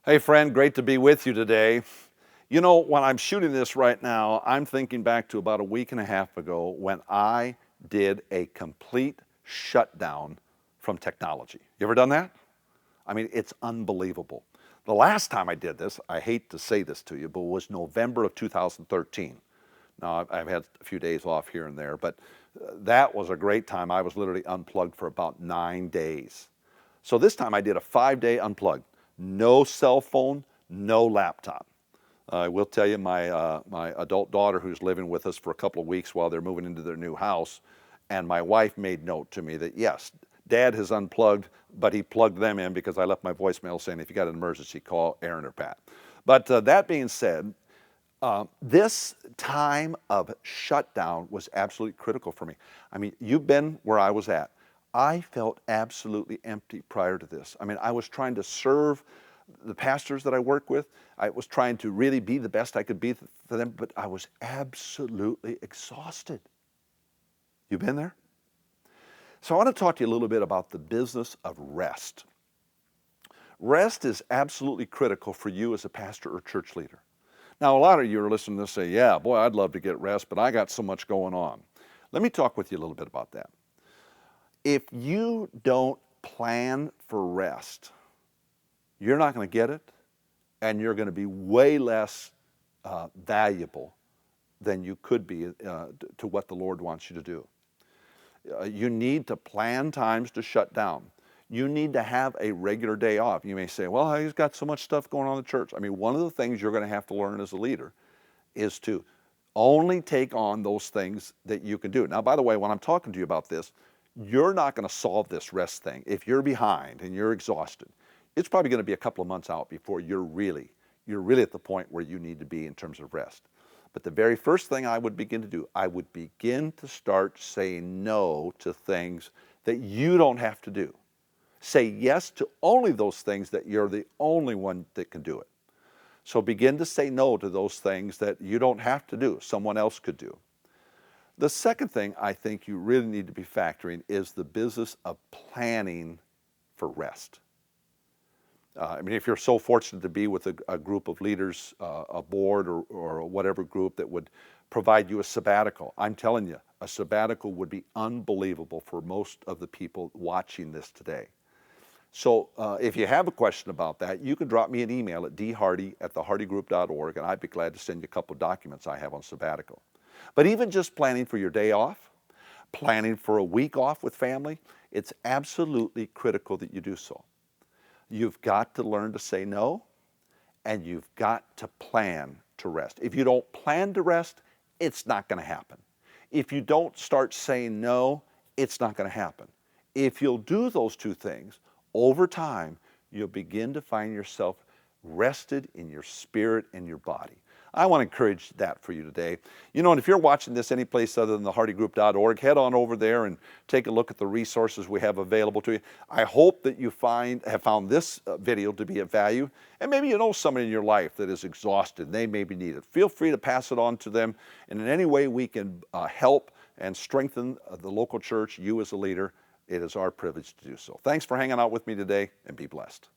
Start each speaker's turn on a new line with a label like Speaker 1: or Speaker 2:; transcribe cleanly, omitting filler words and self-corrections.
Speaker 1: Hey friend, great to be with you today. You know, when I'm shooting this right now, I'm thinking back to about a week and a half ago when I did a complete shutdown from technology. You ever done that? I mean, it's unbelievable. The last time I did this, I hate to say this to you, but it was November of 2013. Now, I've had a few days off here and there, but that was a great time. I was literally unplugged for about 9 days. So this time I did a 5-day unplug. No cell phone, no laptop. I will tell you, my adult daughter, who's living with us for a couple of weeks while they're moving into their new house, and my wife made note to me that yes, Dad has unplugged, but he plugged them in because I left my voicemail saying if you got an emergency, call Aaron or Pat. But that being said, this time of shutdown was absolutely critical for me. I mean, you've been where I was at. I felt absolutely empty prior to this. I mean, I was trying to serve the pastors that I work with. I was trying to really be the best I could be for them, but I was absolutely exhausted. You been there? So I want to talk to you a little bit about the business of rest. Rest is absolutely critical for you as a pastor or church leader. Now, a lot of you are listening to this say, yeah, boy, I'd love to get rest, but I got so much going on. Let me talk with you a little bit about that. If you don't plan for rest, you're not going to get it, and you're going to be way less valuable than you could be to what the Lord wants you to do. You need to plan times to shut down. You need to have a regular day off. You may say, well, I've got so much stuff going on in the church. I mean, one of the things you're going to have to learn as a leader is to only take on those things that you can do. Now, by the way, when I'm talking to you about this, you're not going to solve this rest thing. If you're behind and you're exhausted, it's probably going to be a couple of months out before you're really at the point where you need to be in terms of rest. But the very first thing I would begin to do, I would begin to start saying no to things that you don't have to do. Say yes to only those things that you're the only one that can do it. So begin to say no to those things that you don't have to do, someone else could do. The second thing I think you really need to be factoring is the business of planning for rest. I mean, if you're so fortunate to be with a group of leaders, a board or whatever group that would provide you a sabbatical, I'm telling you, a sabbatical would be unbelievable for most of the people watching this today. So if you have a question about that, you can drop me an email at dhardy@thehardygroup.org, and I'd be glad to send you a couple of documents I have on sabbatical. But even just planning for your day off, planning for a week off with family, it's absolutely critical that you do so. You've got to learn to say no, and you've got to plan to rest. If you don't plan to rest, it's not going to happen. If you don't start saying no, it's not going to happen. If you'll do those two things, over time, you'll begin to find yourself rested in your spirit and your body. I want to encourage that for you today. You know, and if you're watching this any place other than thehardygroup.org, head on over there and take a look at the resources we have available to you. I hope that you have found this video to be of value, and maybe you know somebody in your life that is exhausted. They maybe need it. Feel free to pass it on to them, and in any way we can help and strengthen the local church, you as a leader, it is our privilege to do so. Thanks for hanging out with me today, and be blessed.